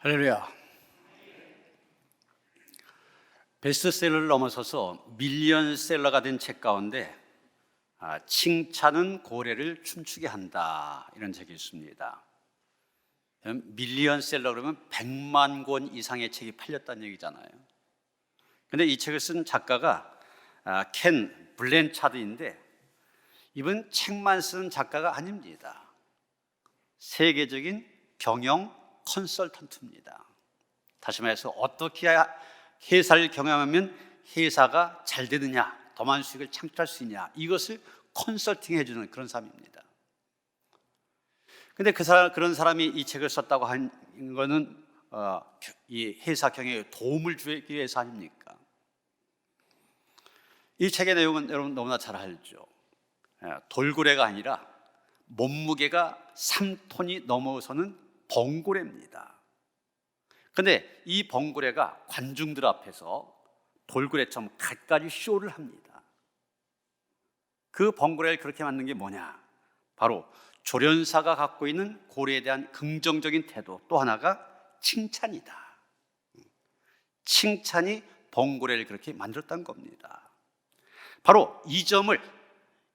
할렐루야. 베스트셀러를 넘어서서 밀리언셀러가 된 책 가운데 칭찬은 고래를 춤추게 한다, 이런 책이 있습니다. 밀리언셀러 그러면 100만 권 이상의 책이 팔렸다는 얘기잖아요. 근데 이 책을 쓴 작가가 켄 블랜차드인데, 이분 책만 쓴 작가가 아닙니다. 세계적인 경영 컨설턴트입니다. 다시 말해서 어떻게 회사를 경영하면 회사가 잘 되느냐, 더 많은 수익을 창출할 수 있냐, 이것을 컨설팅 해주는 그런 사람입니다. 근데 그런 사람이 이 책을 썼다고 한 거는 이 회사 경영에 도움을 주기 위해서 아닙니까? 이 책의 내용은 여러분 너무나 잘 알죠. 돌고래가 아니라 몸무게가 3톤이 넘어서는 범고래입니다. 그런데 이 범고래가 관중들 앞에서 돌고래처럼 갖가지 쇼를 합니다. 그 범고래를 그렇게 만든 게 뭐냐? 바로 조련사가 갖고 있는 고래에 대한 긍정적인 태도, 또 하나가 칭찬이다. 칭찬이 범고래를 그렇게 만들었다는 겁니다. 바로 이 점을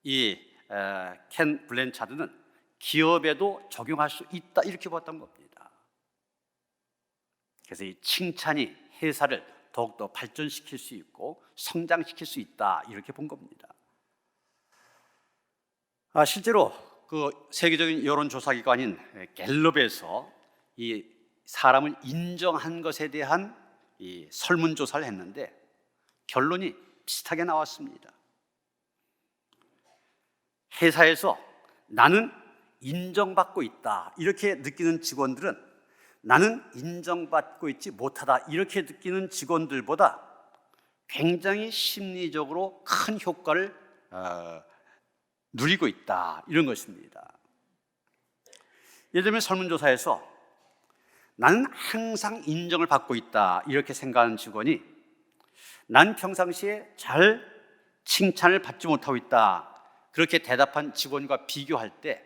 켄 블랜차드는 기업에도 적용할 수 있다, 이렇게 봤던 겁니다. 그래서 이 칭찬이 회사를 더욱더 발전시킬 수 있고 성장시킬 수 있다, 이렇게 본 겁니다. 실제로 그 세계적인 여론조사기관인 갤럽에서 이 사람을 인정한 것에 대한 이 설문조사를 했는데 결론이 비슷하게 나왔습니다. 회사에서 나는 인정받고 있다, 이렇게 느끼는 직원들은 나는 인정받고 있지 못하다, 이렇게 느끼는 직원들보다 굉장히 심리적으로 큰 효과를 누리고 있다, 이런 것입니다. 예를 들면 설문조사에서 나는 항상 인정을 받고 있다, 이렇게 생각하는 직원이 난 평상시에 잘 칭찬을 받지 못하고 있다, 그렇게 대답한 직원과 비교할 때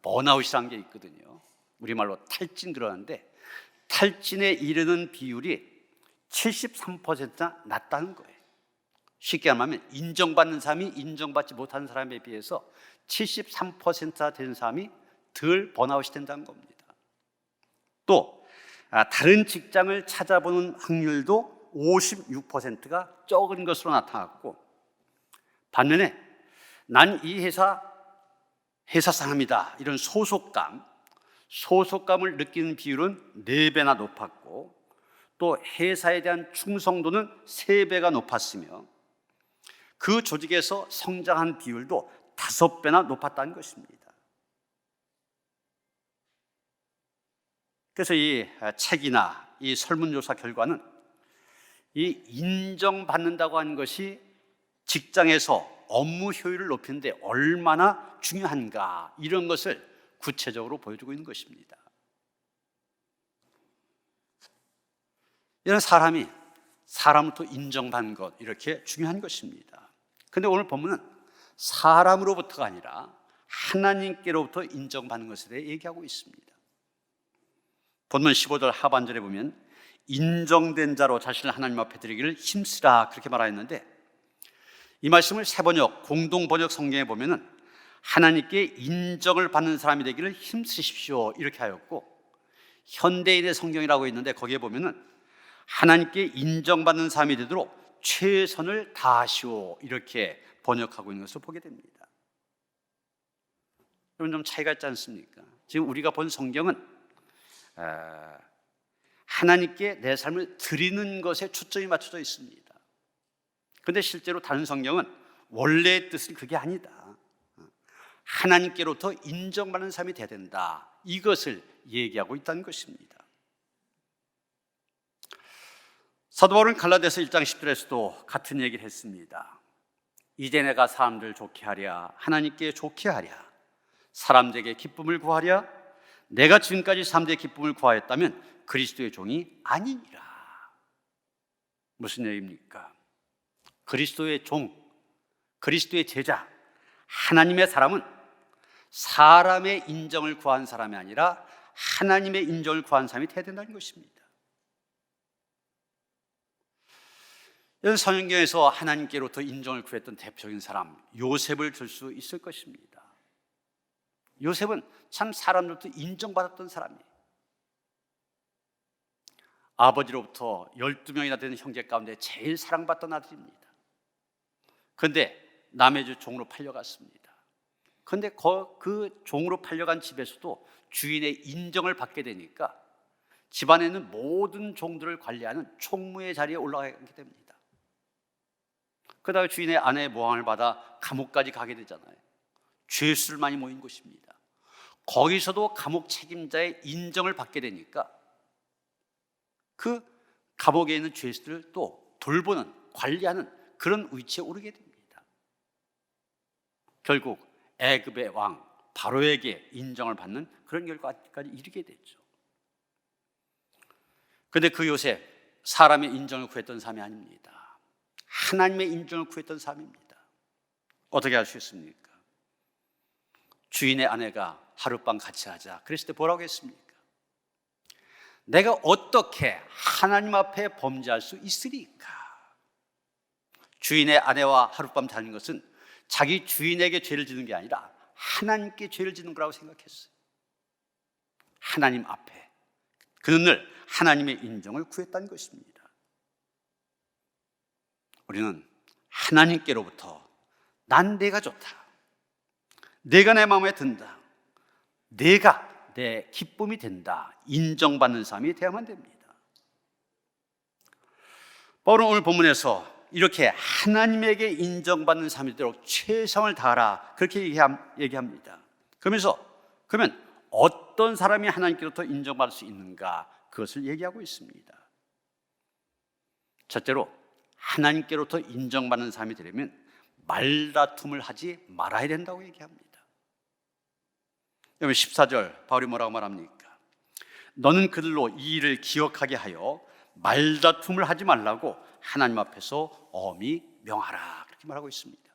번아웃이라는 게 있거든요. 우리말로 탈진 그러는데 탈진에 이르는 비율이 73%나 낮다는 거예요. 쉽게 말하면 인정받는 사람이 인정받지 못하는 사람에 비해서 73%나 되는 사람이 덜 번아웃이 된다는 겁니다. 또 다른 직장을 찾아보는 확률도 56%가 적은 것으로 나타났고, 반면에 난 이 회사 사람이다, 이런 소속감을 느끼는 비율은 4배나 높았고, 또 회사에 대한 충성도는 3배가 높았으며 그 조직에서 성장한 비율도 5배나 높았다는 것입니다. 그래서 이 책이나 이 설문조사 결과는 이 인정받는다고 하는 것이 직장에서 업무 효율을 높이는데 얼마나 중요한가, 이런 것을 구체적으로 보여주고 있는 것입니다. 이런 사람으로부터 인정받는 것, 이렇게 중요한 것입니다. 그런데 오늘 본문은 사람으로부터가 아니라 하나님께로부터 인정받는 것에 대해 얘기하고 있습니다. 본문 15절 하반절에 보면 인정된 자로 자신을 하나님 앞에 드리기를 힘쓰라, 그렇게 말하였는데, 이 말씀을 새번역, 공동번역 성경에 보면은 하나님께 인정을 받는 사람이 되기를 힘쓰십시오, 이렇게 하였고, 현대인의 성경이라고 있는데 거기에 보면은 하나님께 인정받는 사람이 되도록 최선을 다하시오, 이렇게 번역하고 있는 것을 보게 됩니다. 여러분, 좀 차이가 있지 않습니까? 지금 우리가 본 성경은 하나님께 내 삶을 드리는 것에 초점이 맞춰져 있습니다. 그런데 실제로 다른 성경은 원래의 뜻은 그게 아니다, 하나님께로부터 인정받는 삶이 돼야 된다, 이것을 얘기하고 있다는 것입니다. 사도 바울은 갈라디아서 1장 10절에서도 같은 얘기를 했습니다. 이제 내가 사람들 좋게 하랴, 하나님께 좋게 하랴, 사람들에게 기쁨을 구하랴, 내가 지금까지 사람들의 기쁨을 구하였다면 그리스도의 종이 아니니라. 무슨 얘기입니까? 그리스도의 종, 그리스도의 제자, 하나님의 사람은 사람의 인정을 구한 사람이 아니라 하나님의 인정을 구한 사람이 돼야 된다는 것입니다. 이런 성경에서 하나님께로부터 인정을 구했던 대표적인 사람 요셉을 들 수 있을 것입니다. 요셉은 참 사람들로부터 인정받았던 사람이에요. 아버지로부터 12명이나 되는 형제 가운데 제일 사랑받던 아들입니다. 그런데 남의 집 종으로 팔려갔습니다. 그런데 그 종으로 팔려간 집에서도 주인의 인정을 받게 되니까 집안에 있는 모든 종들을 관리하는 총무의 자리에 올라가게 됩니다. 그러다가 주인의 아내의 모함을 받아 감옥까지 가게 되잖아요. 죄수를 많이 모인 곳입니다. 거기서도 감옥 책임자의 인정을 받게 되니까 그 감옥에 있는 죄수들을 또 돌보는, 관리하는 그런 위치에 오르게 됩니다. 결국 애굽의 왕 바로에게 인정을 받는 그런 결과까지 이르게 됐죠. 그런데 그 요셉, 사람의 인정을 구했던 사람이 아닙니다. 하나님의 인정을 구했던 사람입니다. 어떻게 할 수 있습니까? 주인의 아내가 하룻밤 같이 하자 그랬을 때 뭐라고 했습니까? 내가 어떻게 하나님 앞에 범죄할 수 있으리까? 주인의 아내와 하룻밤 자는 것은 자기 주인에게 죄를 짓는 게 아니라 하나님께 죄를 짓는 거라고 생각했어요. 하나님 앞에 그는 늘 하나님의 인정을 구했다는 것입니다. 우리는 하나님께로부터 난 내가 좋다, 내가 내 마음에 든다, 내가 내 기쁨이 된다, 인정받는 삶이 되어야만 됩니다. 바울은 오늘 본문에서 이렇게 하나님에게 인정받는 삶이 되도록 최선을 다하라 그렇게 얘기합니다. 그러면 어떤 사람이 하나님께로부터 인정받을 수 있는가, 그것을 얘기하고 있습니다. 첫째로 하나님께로부터 인정받는 삶이 되려면 말다툼을 하지 말아야 된다고 얘기합니다. 여러분 14절 바울이 뭐라고 말합니까? 너는 그들로 이 일을 기억하게 하여 말다툼을 하지 말라고 하나님 앞에서 엄히 명하라 그렇게 말하고 있습니다.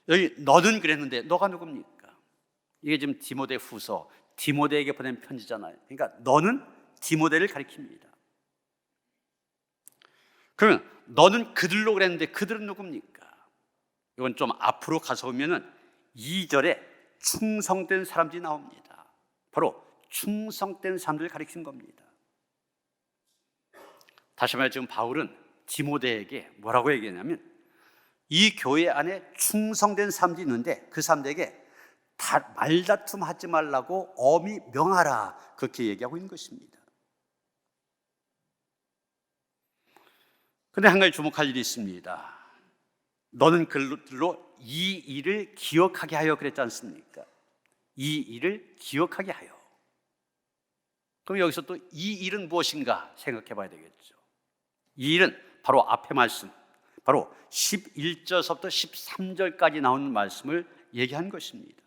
여기 너는 그랬는데 너가 누굽니까? 이게 지금 디모데 후서, 디모데에게 보낸 편지잖아요. 그러니까 너는 디모데를 가리킵니다. 그러면 너는 그들로 그랬는데 그들은 누굽니까? 이건 좀 앞으로 가서 보면은 2절에 충성된 사람들이 나옵니다. 바로 충성된 사람들을 가리키는 겁니다. 다시 말해 지금 바울은 디모데에게 뭐라고 얘기했냐면 이 교회 안에 충성된 사람들이 있는데 그 사람들에게 다 말다툼 하지 말라고 엄히 명하라 그렇게 얘기하고 있는 것입니다. 그런데 한 가지 주목할 일이 있습니다. 너는 그들로 이 일을 기억하게 하여 그랬지 않습니까? 이 일을 기억하게 하여. 그럼 여기서 또 이 일은 무엇인가 생각해 봐야 되겠죠. 이 일은 바로 앞에 말씀, 바로 11절서부터 13절까지 나오는 말씀을 얘기한 것입니다.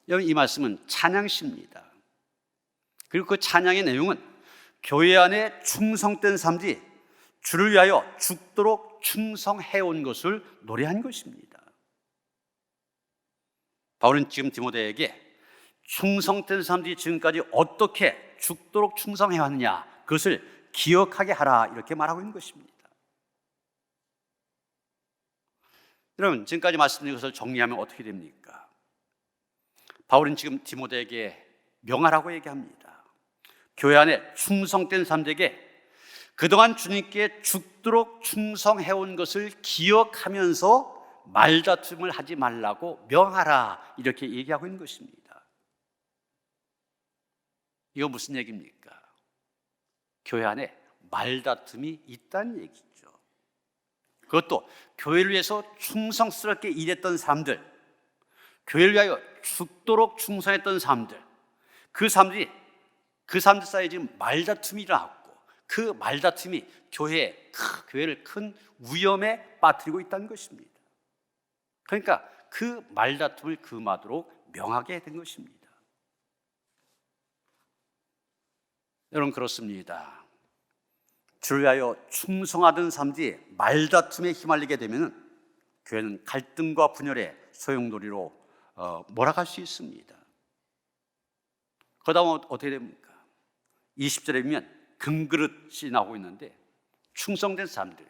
여러분 이 말씀은 찬양시입니다. 그리고 그 찬양의 내용은 교회 안에 충성된 사람들이 주를 위하여 죽도록 충성해온 것을 노래한 것입니다. 바울은 지금 디모데에게 충성된 사람들이 지금까지 어떻게 죽도록 충성해왔느냐 그것을 기억하게 하라 이렇게 말하고 있는 것입니다. 여러분 지금까지 말씀드린 것을 정리하면 어떻게 됩니까? 바울은 지금 디모데에게 명하라고 얘기합니다. 교회 안에 충성된 사람들에게 그동안 주님께 죽도록 충성해온 것을 기억하면서 말다툼을 하지 말라고 명하라 이렇게 얘기하고 있는 것입니다. 이거 무슨 얘기입니까? 교회 안에 말다툼이 있다는 얘기죠. 그것도 교회를 위해서 충성스럽게 일했던 사람들, 교회를 위하여 죽도록 충성했던 사람들, 그 사람들 사이에 지금 말다툼이 일어났고 그 말다툼이 교회를 큰 위험에 빠뜨리고 있다는 것입니다. 그러니까 그 말다툼을 금하도록 명하게 된 것입니다. 여러분 그렇습니다. 주를 위하여 충성하던 사람들이 말다툼에 휘말리게 되면 교회는 갈등과 분열의 소용돌이로 몰아갈 수 있습니다. 그 다음 어떻게 됩니까? 20절에 보면 금그릇이 나오고 있는데 충성된 사람들,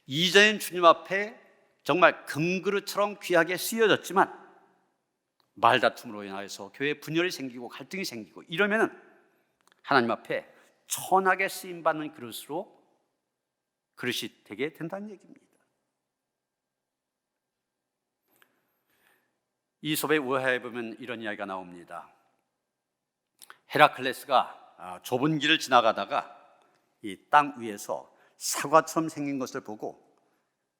이전엔 주님 앞에 정말 금그릇처럼 귀하게 쓰여졌지만 말다툼으로 인하여서 교회에 분열이 생기고 갈등이 생기고 이러면은 하나님 앞에 천하게 쓰임받는 그릇으로 그릇이 되게 된다는 얘기입니다. 이솝의 우화에 보면 이런 이야기가 나옵니다. 헤라클레스가 좁은 길을 지나가다가 이 땅 위에서 사과처럼 생긴 것을 보고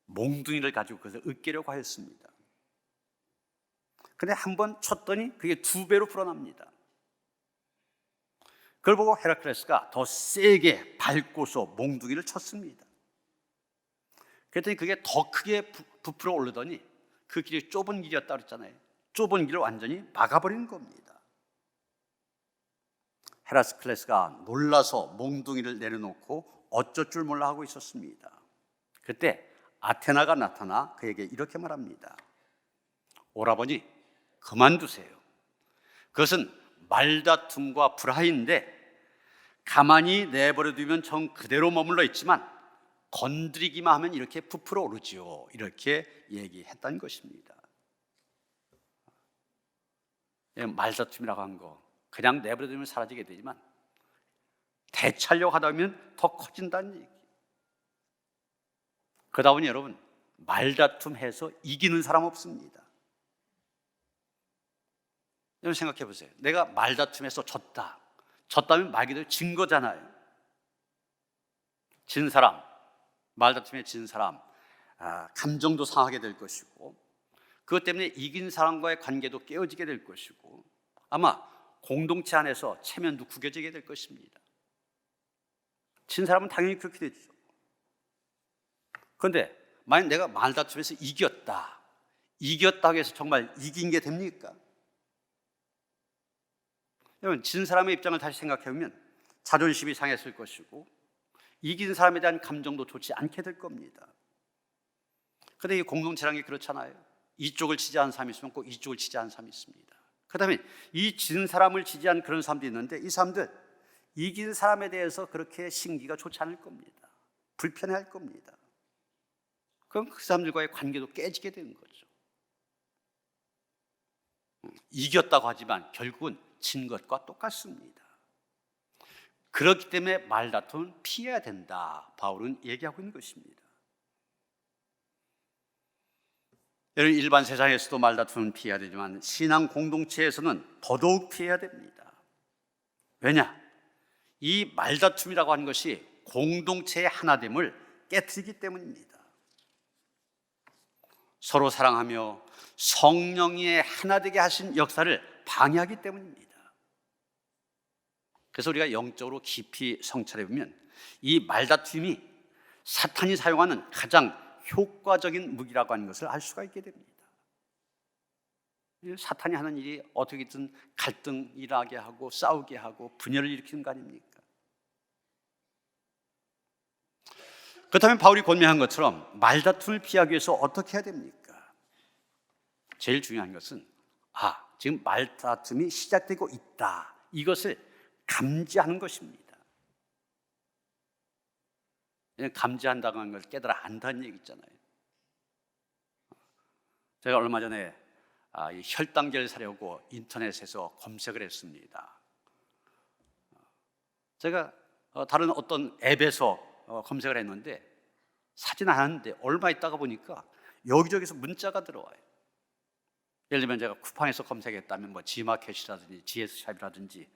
몽둥이를 가지고 그것을 으깨려고 하였습니다. 근데 한번 쳤더니 그게 2배로 불어납니다. 그걸 보고 헤라클레스가 더 세게 밟고서 몽둥이를 쳤습니다. 그랬더니 그게 더 크게 부풀어 오르더니 그 길이 좁은 길이었다 그랬잖아요. 좁은 길을 완전히 막아버리는 겁니다. 헤라클레스가 놀라서 몽둥이를 내려놓고 어쩔 줄 몰라 하고 있었습니다. 그때 아테나가 나타나 그에게 이렇게 말합니다. 오라버니, 그만두세요. 그것은 말다툼과 불화인데 가만히 내버려 두면 정 그대로 머물러 있지만 건드리기만 하면 이렇게 부풀어 오르지요. 이렇게 얘기했다는 것입니다. 말다툼이라고 한 거 그냥 내버려 두면 사라지게 되지만 대차려고 하다 보면 더 커진다는 얘기. 그러다 보니 여러분, 말다툼해서 이기는 사람 없습니다. 여러분 생각해 보세요. 내가 말다툼해서 졌다면 말 그대로 진 거잖아요. 진 사람, 말다툼에 진 사람, 감정도 상하게 될 것이고 그것 때문에 이긴 사람과의 관계도 깨어지게 될 것이고 아마 공동체 안에서 체면도 구겨지게 될 것입니다. 진 사람은 당연히 그렇게 되죠. 그런데 만약 내가 말다툼에서 이겼다고 해서 정말 이긴 게 됩니까? 여러분, 진 사람의 입장을 다시 생각해 보면 자존심이 상했을 것이고 이긴 사람에 대한 감정도 좋지 않게 될 겁니다. 그런데 이 공동체라는 게 그렇잖아요. 이쪽을 지지하는 사람이 있으면 꼭 이쪽을 지지하는 사람이 있습니다. 그 다음에 이 진 사람을 지지하는 그런 사람도 있는데 이 사람들 이긴 사람에 대해서 그렇게 심기가 좋지 않을 겁니다. 불편해할 겁니다. 그럼 그 사람들과의 관계도 깨지게 되는 거죠. 이겼다고 하지만 결국은 진 것과 똑같습니다. 그렇기 때문에 말다툼은 피해야 된다. 바울은 얘기하고 있는 것입니다. 일반 세상에서도 말다툼은 피해야 되지만 신앙 공동체에서는 더더욱 피해야 됩니다. 왜냐? 이 말다툼이라고 하는 것이 공동체의 하나됨을 깨트리기 때문입니다. 서로 사랑하며 성령의 하나 되게 하신 역사를 방해하기 때문입니다. 그래서 우리가 영적으로 깊이 성찰해 보면 이 말다툼이 사탄이 사용하는 가장 효과적인 무기라고 하는 것을 알 수가 있게 됩니다. 사탄이 하는 일이 어떻게든 갈등 일하게 하고 싸우게 하고 분열을 일으키는 거 아닙니까? 그렇다면 바울이 권면한 것처럼 말다툼을 피하기 위해서 어떻게 해야 됩니까? 제일 중요한 것은 지금 말다툼이 시작되고 있다. 이것을 감지하는 것입니다. 감지한다고 하는 걸 깨달아 안다는 얘기 있잖아요. 제가 얼마 전에 이 혈당제를 사려고 인터넷에서 검색을 했습니다. 제가 다른 어떤 앱에서 검색을 했는데 사진 않았는데 얼마 있다가 보니까 여기저기서 문자가 들어와요. 예를 들면 제가 쿠팡에서 검색했다면 뭐 지마켓이라든지 GS샵이라든지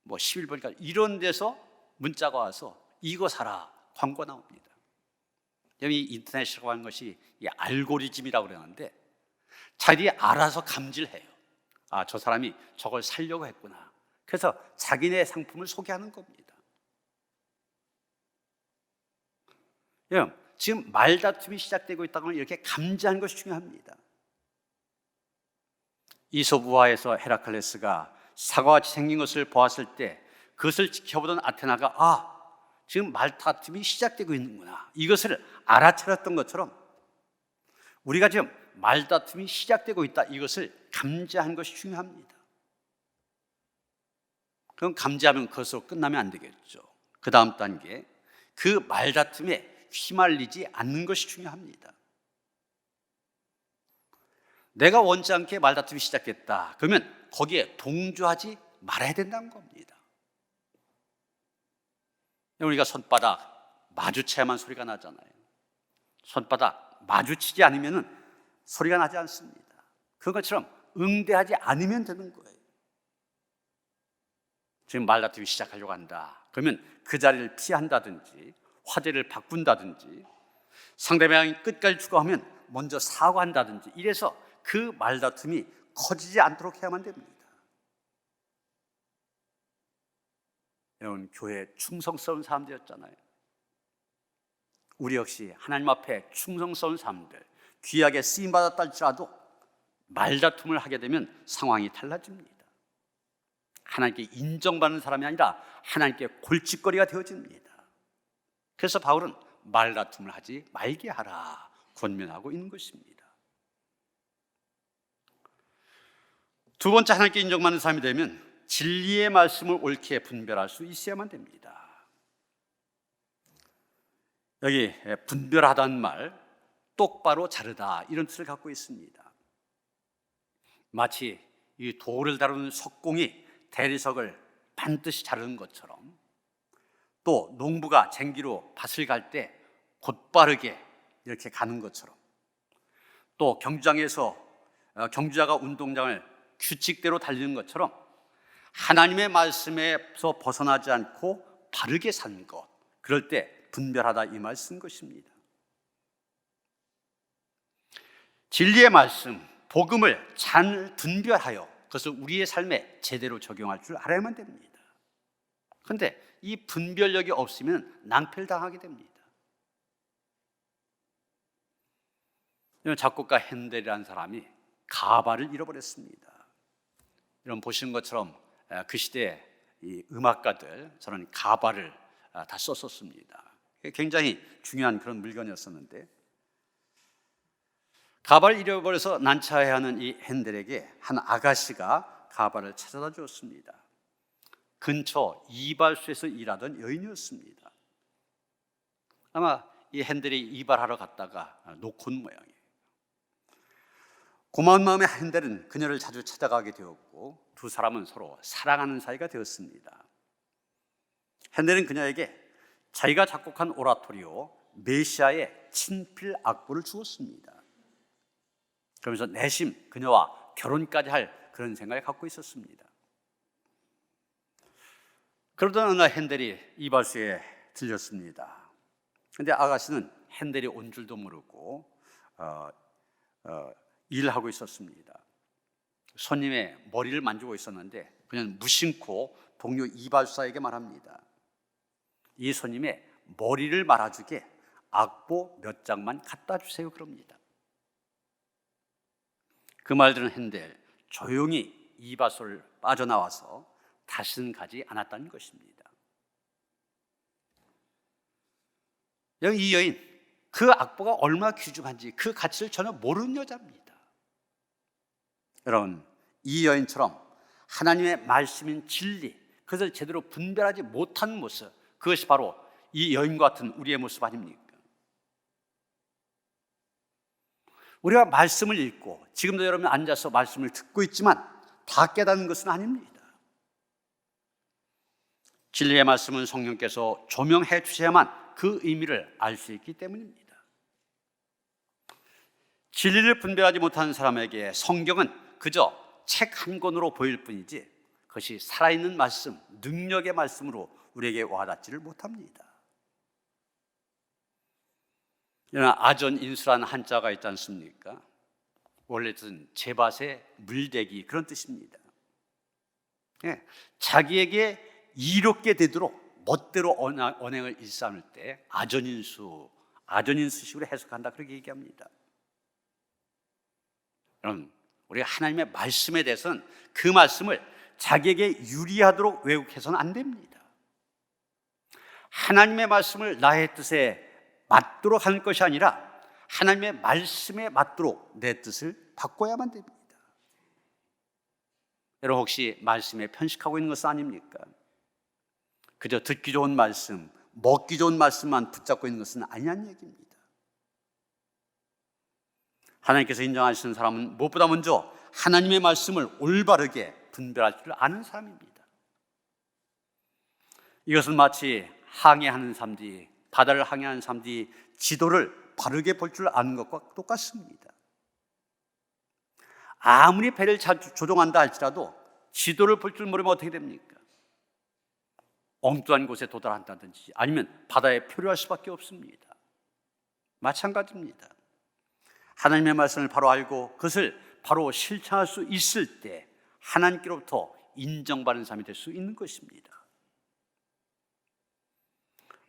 뭐 11번까지 이런 데서 문자가 와서 이거 사라 광고 나옵니다. 이 인터넷이라고 하는 것이 이 알고리즘이라고 그러는데 자기들이 알아서 감지를 해요. 저 사람이 저걸 사려고 했구나. 그래서 자기네 상품을 소개하는 겁니다. 지금 말다툼이 시작되고 있다고 하면 이렇게 감지하는 것이 중요합니다. 이솝 우화에서 헤라클레스가 사과같이 생긴 것을 보았을 때 그것을 지켜보던 아테나가 지금 말다툼이 시작되고 있는구나 이것을 알아차렸던 것처럼 우리가 지금 말다툼이 시작되고 있다, 이것을 감지하는 것이 중요합니다. 그럼 감지하면 그것으로 끝나면 안 되겠죠. 그 다음 단계, 그 말다툼에 휘말리지 않는 것이 중요합니다. 내가 원치 않게 말다툼이 시작했다, 그러면 거기에 동조하지 말아야 된다는 겁니다. 우리가 손바닥 마주쳐야만 소리가 나잖아요. 손바닥 마주치지 않으면 소리가 나지 않습니다. 그런 것처럼 응대하지 않으면 되는 거예요. 지금 말다툼이 시작하려고 한다, 그러면 그 자리를 피한다든지 화제를 바꾼다든지 상대방이 끝까지 추가하면 먼저 사과한다든지, 이래서 그 말다툼이 커지지 않도록 해야만 됩니다. 여러분, 교회에 충성스러운 사람들이었잖아요. 우리 역시 하나님 앞에 충성스러운 사람들, 귀하게 쓰임받았다 할지라도 말다툼을 하게 되면 상황이 달라집니다. 하나님께 인정받는 사람이 아니라 하나님께 골칫거리가 되어집니다. 그래서 바울은 말다툼을 하지 말게 하라 권면하고 있는 것입니다. 두 번째, 하나님께 인정받는 사람이 되면 진리의 말씀을 옳게 분별할 수 있어야만 됩니다. 여기 분별하다는 말, 똑바로 자르다, 이런 뜻을 갖고 있습니다. 마치 이 돌을 다루는 석공이 대리석을 반드시 자르는 것처럼, 또 농부가 쟁기로 밭을 갈 때 곧바르게 이렇게 가는 것처럼, 또 경주장에서 경주자가 운동장을 규칙대로 달리는 것처럼 하나님의 말씀에서 벗어나지 않고 바르게 사는 것, 그럴 때 분별하다, 이 말 쓴 것입니다. 진리의 말씀, 복음을 잘 분별하여 그것을 우리의 삶에 제대로 적용할 줄 알아야만 됩니다. 그런데 이 분별력이 없으면 낭패를 당하게 됩니다. 작곡가 핸델이라는 사람이 가발을 잃어버렸습니다. 이런 보시는 것처럼 그 시대의 이 음악가들, 저는 가발을 다 썼었습니다. 굉장히 중요한 그런 물건이었었는데, 가발을 잃어버려서 난처해하는 이 핸델에게 한 아가씨가 가발을 찾아다 주었습니다. 근처 이발소에서 일하던 여인이었습니다. 아마 이 핸델이 이발하러 갔다가 놓고 온 모양이에요. 고마운 마음에 핸델은 그녀를 자주 찾아가게 되었고, 두 사람은 서로 사랑하는 사이가 되었습니다. 핸델은 그녀에게 자기가 작곡한 오라토리오 메시아의 친필 악보를 주었습니다. 그러면서 내심 그녀와 결혼까지 할 그런 생각을 갖고 있었습니다. 그러던 어느 날 핸델이 이발소에 들렸습니다. 그런데 아가씨는 핸델이 온 줄도 모르고 일을 하고 있었습니다. 손님의 머리를 만지고 있었는데 그냥 무심코 동료 이발사에게 말합니다. 이 손님의 머리를 말아주게 악보 몇 장만 갖다 주세요, 그럽니다. 그 말 들은 핸델, 조용히 이발소를 빠져나와서 다시는 가지 않았다는 것입니다. 이 여인, 그 악보가 얼마나 귀중한지 그 가치를 전혀 모르는 여자입니다. 여러분, 이 여인처럼 하나님의 말씀인 진리, 그것을 제대로 분별하지 못하는 모습, 그것이 바로 이 여인과 같은 우리의 모습 아닙니까? 우리가 말씀을 읽고 지금도 여러분 앉아서 말씀을 듣고 있지만 다 깨닫는 것은 아닙니다. 진리의 말씀은 성령께서 조명해 주셔야만 그 의미를 알 수 있기 때문입니다. 진리를 분별하지 못하는 사람에게 성경은 그저 책 한 권으로 보일 뿐이지 그것이 살아있는 말씀, 능력의 말씀으로 우리에게 와닿지를 못합니다. 아전인수라는 한자가 있지 않습니까? 원래 뜻은 제밭의 물대기, 그런 뜻입니다. 자기에게 이롭게 되도록 멋대로 언행을 일삼을 때 아전인수식으로 해석한다, 그렇게 얘기합니다. 여러분, 우리가 하나님의 말씀에 대해서는 그 말씀을 자기에게 유리하도록 왜곡해서는 안 됩니다. 하나님의 말씀을 나의 뜻에 맞도록 하는 것이 아니라 하나님의 말씀에 맞도록 내 뜻을 바꿔야만 됩니다. 여러분 혹시 말씀에 편식하고 있는 것은 아닙니까? 그저 듣기 좋은 말씀, 먹기 좋은 말씀만 붙잡고 있는 것은 아니란 얘기입니다. 하나님께서 인정하시는 사람은 무엇보다 먼저 하나님의 말씀을 올바르게 분별할 줄 아는 사람입니다. 이것은 마치 항해하는 사람들이, 바다를 항해하는 사람들이 지도를 바르게 볼 줄 아는 것과 똑같습니다. 아무리 배를 잘 조종한다 할지라도 지도를 볼 줄 모르면 어떻게 됩니까? 엉뚱한 곳에 도달한다든지 아니면 바다에 표류할 수밖에 없습니다. 마찬가지입니다. 하나님의 말씀을 바로 알고 그것을 바로 실천할 수 있을 때 하나님께로부터 인정받는 사람이 될 수 있는 것입니다.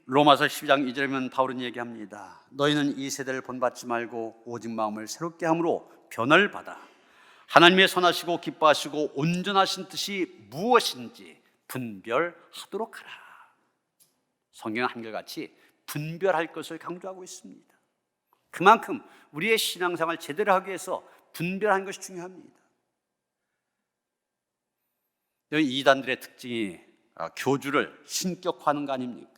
로마서 12장 2절에는 바울은 얘기합니다. 너희는 이 세대를 본받지 말고 오직 마음을 새롭게 함으로 변화를 받아 하나님의 선하시고 기뻐하시고 온전하신 뜻이 무엇인지 분별하도록 하라. 성경은 한결같이 분별할 것을 강조하고 있습니다. 그만큼 우리의 신앙생활을 제대로 하기 위해서 분별하는 것이 중요합니다. 여기 이단들의 특징이 교주를 신격화하는 거 아닙니까?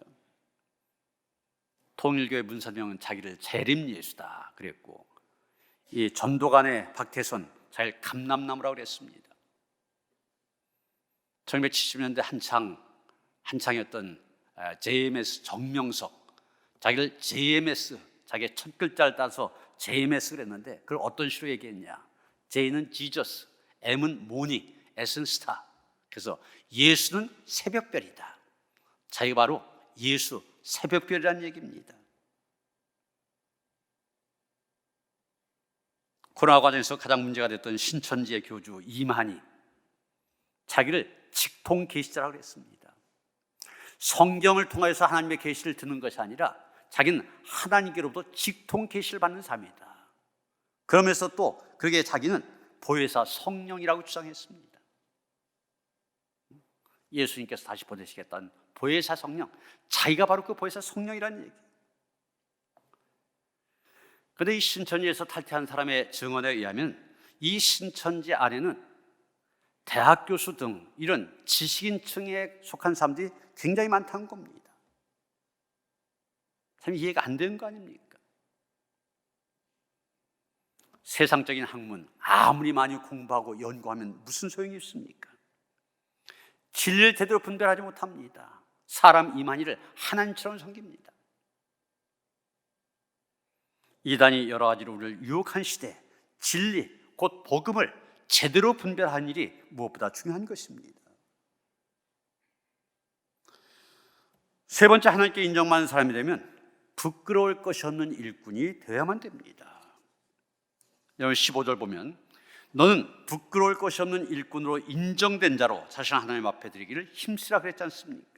통일교회 문선명은 자기를 재림 예수다 그랬고, 이 전도관의 박태선 자기를 감람나무라고 그랬습니다. 1970년대 한창이었던 JMS 정명석, 자기를 JMS, 자기의 첫 글자를 따서 JMS 그랬는데 그걸 어떤 식으로 얘기했냐? J는 지저스, M은 모닝, S는 스타. 그래서 예수는 새벽별이다. 자기가 바로 예수 새벽별이라는 얘기입니다. 코로나 과정에서 가장 문제가 됐던 신천지의 교주 이만희, 자기를 직통 계시자라고 했습니다. 성경을 통해서 하나님의 계시를 듣는 것이 아니라 자기는 하나님께로부터 직통 계시를 받는 사람이다. 그러면서 또 그게 자기는 보혜사 성령이라고 주장했습니다. 예수님께서 다시 보내시겠다는 보혜사 성령, 자기가 바로 그 보혜사 성령이라는 얘기. 그런데 이 신천지에서 탈퇴한 사람의 증언에 의하면 이 신천지 안에는 대학 교수 등 이런 지식인층에 속한 사람들이 굉장히 많다는 겁니다. 참 이해가 안 되는 거 아닙니까? 세상적인 학문 아무리 많이 공부하고 연구하면 무슨 소용이 있습니까? 진리를 제대로 분별하지 못합니다. 사람 이만희를 하나님처럼 섬깁니다. 이단이 여러 가지로 우리를 유혹한 시대, 진리, 곧 복음을 제대로 분별하는 일이 무엇보다 중요한 것입니다. 세 번째, 하나님께 인정받는 사람이 되면 부끄러울 것이 없는 일꾼이 되어야만 됩니다. 여러분 15절 보면 너는 부끄러울 것이 없는 일꾼으로 인정된 자로 자신을 하나님 앞에 드리기를 힘쓰라 그랬지 않습니까?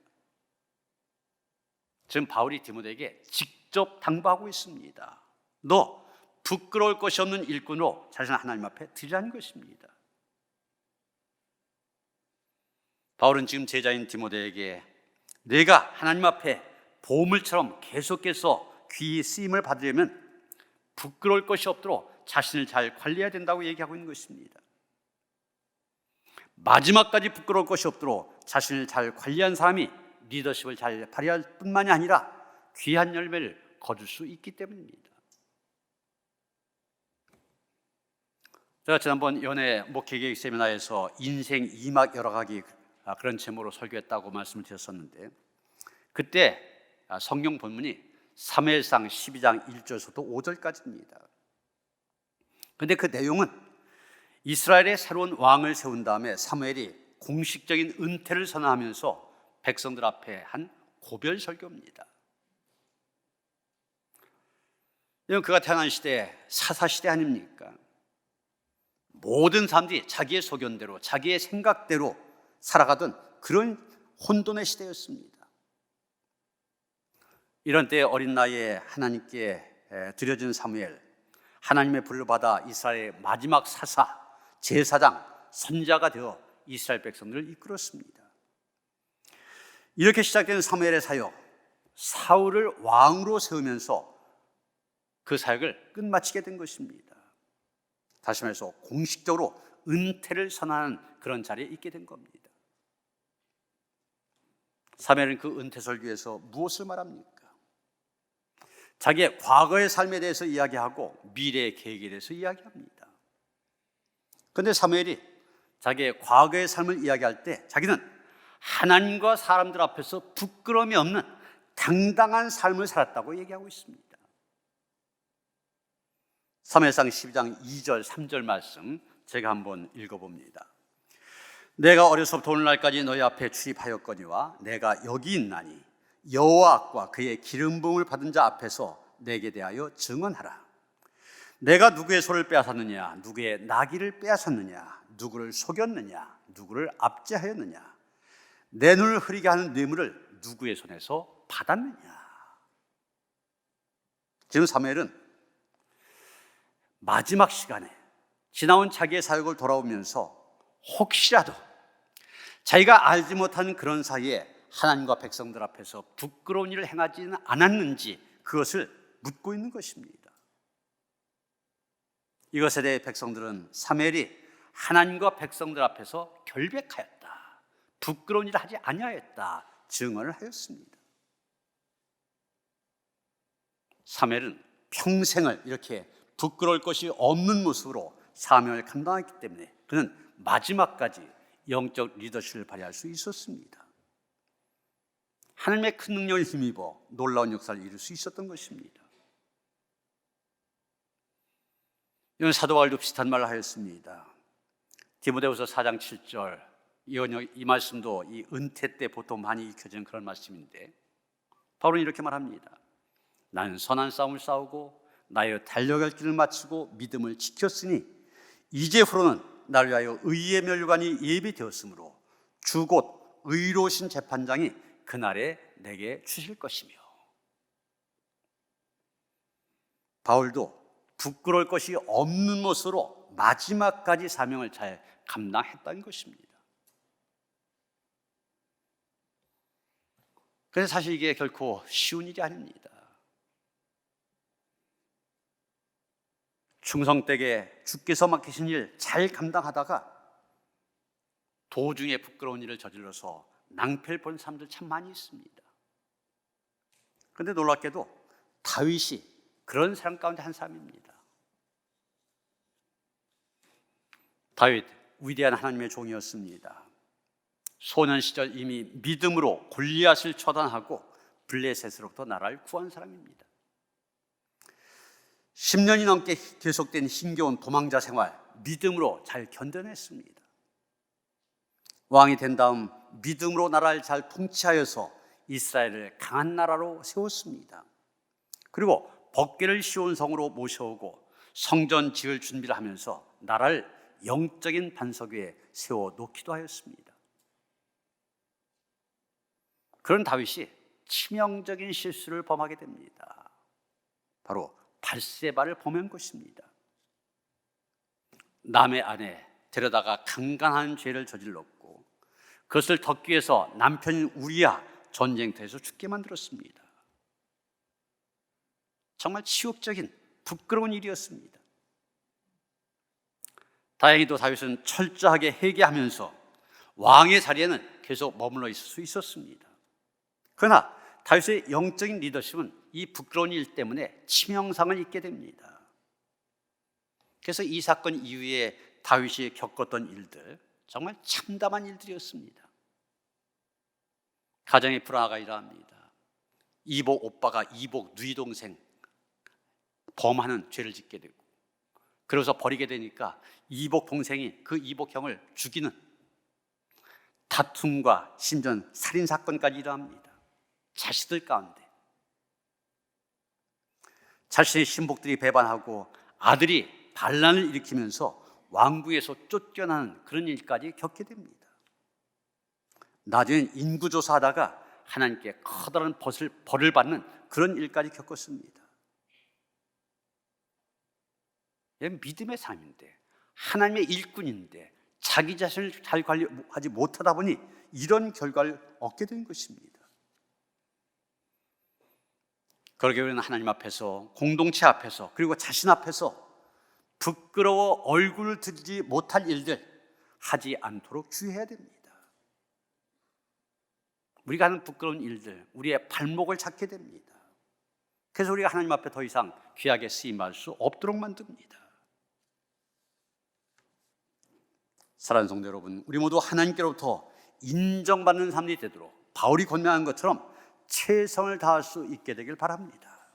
지금 바울이 디모데에게 직접 당부하고 있습니다. 너 부끄러울 것이 없는 일꾼으로 자신을 하나님 앞에 드리라는 것입니다. 바울은 지금 제자인 디모데에게 내가 하나님 앞에 보물처럼 계속해서 귀히 쓰임을 받으려면 부끄러울 것이 없도록 자신을 잘 관리해야 된다고 얘기하고 있는 것입니다. 마지막까지 부끄러울 것이 없도록 자신을 잘 관리한 사람이 리더십을 잘 발휘할 뿐만이 아니라 귀한 열매를 거둘 수 있기 때문입니다. 제가 지난번 연애 목회계획 세미나에서 인생 2막 여러 가지 그런 제목으로 설교했다고 말씀을 드렸었는데, 그때 성경 본문이 사무엘상 12장 1절부터 5절까지입니다. 그런데 그 내용은 이스라엘의 새로운 왕을 세운 다음에 사무엘이 공식적인 은퇴를 선언하면서 백성들 앞에 한 고별 설교입니다. 이건 그가 태어난 시대 사사시대 아닙니까? 모든 사람들이 자기의 소견대로 자기의 생각대로 살아가던 그런 혼돈의 시대였습니다. 이런 때에 어린 나이에 하나님께 드려진 사무엘, 하나님의 불을 받아 이스라엘의 마지막 사사, 제사장, 선지자가 되어 이스라엘 백성들을 이끌었습니다. 이렇게 시작된 사무엘의 사역, 사울을 왕으로 세우면서 그 사역을 끝마치게 된 것입니다. 다시 말해서 공식적으로 은퇴를 선언하는 그런 자리에 있게 된 겁니다. 사무엘은 그 은퇴 설교에서 무엇을 말합니까? 자기의 과거의 삶에 대해서 이야기하고 미래의 계획에 대해서 이야기합니다. 그런데 사무엘이 자기의 과거의 삶을 이야기할 때 자기는 하나님과 사람들 앞에서 부끄러움이 없는 당당한 삶을 살았다고 얘기하고 있습니다. 사무엘상 12장 2절 3절 말씀 제가 한번 읽어봅니다. 내가 어려서부터 오늘날까지 너희 앞에 출입하였거니와 내가 여기 있나니 여호와과 그의 기름 부음을 받은 자 앞에서 내게 대하여 증언하라. 내가 누구의 소를 빼앗았느냐, 누구의 나귀를 빼앗았느냐, 누구를 속였느냐, 누구를 압제하였느냐, 내 눈을 흐리게 하는 뇌물을 누구의 손에서 받았느냐. 지금 사무엘은 마지막 시간에 지나온 자기의 사역을 돌아오면서 혹시라도 자기가 알지 못한 그런 사이에 하나님과 백성들 앞에서 부끄러운 일을 행하지는 않았는지 그것을 묻고 있는 것입니다. 이것에 대해 백성들은 사무엘이 하나님과 백성들 앞에서 결백하였다, 부끄러운 일을 하지 아니하였다 증언을 하였습니다. 사무엘은 평생을 이렇게 부끄러울 것이 없는 모습으로 사명을 감당했기 때문에 그는 마지막까지 영적 리더십을 발휘할 수 있었습니다. 하나님의 큰 능력을 힘입어 놀라운 역사를 이룰 수 있었던 것입니다. 이건 사도 바울도 비슷한 말을 하였습니다. 디모데후서 4장 7절 이 말씀도 이 은퇴 때 보통 많이 익혀지는 그런 말씀인데 바울은 이렇게 말합니다. 나는 선한 싸움을 싸우고 나의 달려갈 길을 마치고 믿음을 지켰으니 이제후로는 나를 위하여 의의 멸관이 예비되었으므로 주 곧 의로우신 재판장이 그날에 내게 주실 것이며. 바울도 부끄러울 것이 없는 모습으로 마지막까지 사명을 잘 감당했다는 것입니다. 그래서 사실 이게 결코 쉬운 일이 아닙니다. 충성되게 주께서 맡기신 일 잘 감당하다가 도중에 부끄러운 일을 저질러서 낭패를 본 사람들 참 많이 있습니다. 그런데 놀랍게도 다윗이 그런 사람 가운데 한 사람입니다. 다윗 위대한 하나님의 종이었습니다. 소년 시절 이미 믿음으로 골리앗을 처단하고 블레셋으로부터 나라를 구한 사람입니다. 10년이 넘게 계속된 힘겨운 도망자 생활 믿음으로 잘 견뎌냈습니다. 왕이 된 다음 믿음으로 나라를 잘 통치하여서 이스라엘을 강한 나라로 세웠습니다. 그리고 법궤를 시온 성으로 모셔오고 성전 지을 준비를 하면서 나라를 영적인 반석 위에 세워놓기도 하였습니다. 그런 다윗이 치명적인 실수를 범하게 됩니다. 바로 bat세바를 범한 것입니다. 남의 아내 데려다가 강간한 죄를 저질렀고 그것을 덮기 위해서 남편인 우리야 전쟁터에서 죽게 만들었습니다. 정말 치욕적인 부끄러운 일이었습니다. 다행히도 다윗은 철저하게 회개하면서 왕의 자리에는 계속 머물러 있을 수 있었습니다. 그러나 다윗의 영적인 리더십은 이 부끄러운 일 때문에 치명상을 입게 됩니다. 그래서 이 사건 이후에 다윗이 겪었던 일들 정말 참담한 일들이었습니다. 가정의 불화가 일어납니다. 이복 오빠가 이복 누이 동생 범하는 죄를 짓게 되고 그래서 버리게 되니까 이복 동생이 그 이복 형을 죽이는 다툼과 심지어 살인 사건까지 일어납니다. 자식들 가운데 자신의 신복들이 배반하고 아들이 반란을 일으키면서 왕궁에서 쫓겨나는 그런 일까지 겪게 됩니다. 나중에 인구조사하다가 하나님께 커다란 벌을 받는 그런 일까지 겪었습니다. 믿음의 삶인데 하나님의 일꾼인데 자기 자신을 잘 관리하지 못하다 보니 이런 결과를 얻게 된 것입니다. 그러게 우리는 하나님 앞에서, 공동체 앞에서, 그리고 자신 앞에서 부끄러워 얼굴을 들지 못할 일들 하지 않도록 주의해야 됩니다. 우리가 하는 부끄러운 일들, 우리의 발목을 잡게 됩니다. 그래서 우리가 하나님 앞에 더 이상 귀하게 쓰임받을 수 없도록 만듭니다. 사랑하는 성도 여러분, 우리 모두 하나님께로부터 인정받는 삶이 되도록 바울이 권면한 것처럼 최선을 다할 수 있게 되길 바랍니다.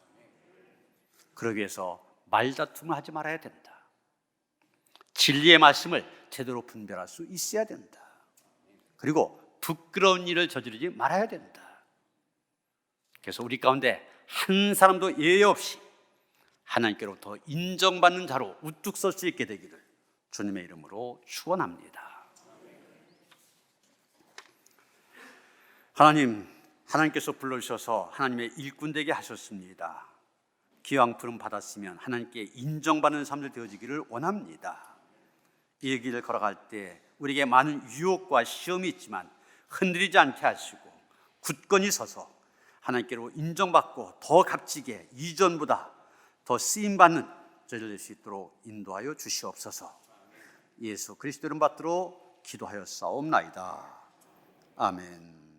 그러기 위해서 말다툼을 하지 말아야 된다. 진리의 말씀을 제대로 분별할 수 있어야 된다. 그리고 부끄러운 일을 저지르지 말아야 된다. 그래서 우리 가운데 한 사람도 예외 없이 하나님께로부터 인정받는 자로 우뚝 설 수 있게 되기를 주님의 이름으로 축원합니다. 하나님께서 불러주셔서 하나님의 일꾼 되게 하셨습니다. 기왕 부름 받았으면 하나님께 인정받는 삶을 되어지기를 원합니다. 이 길을 걸어갈 때 우리에게 많은 유혹과 시험이 있지만 흔들리지 않게 하시고 굳건히 서서 하나님께로 인정받고 더 값지게 이전보다 더 쓰임받는 저희들 될 수 있도록 인도하여 주시옵소서. 예수 그리스도 이름 받들어 기도하여 싸움나이다. 아멘.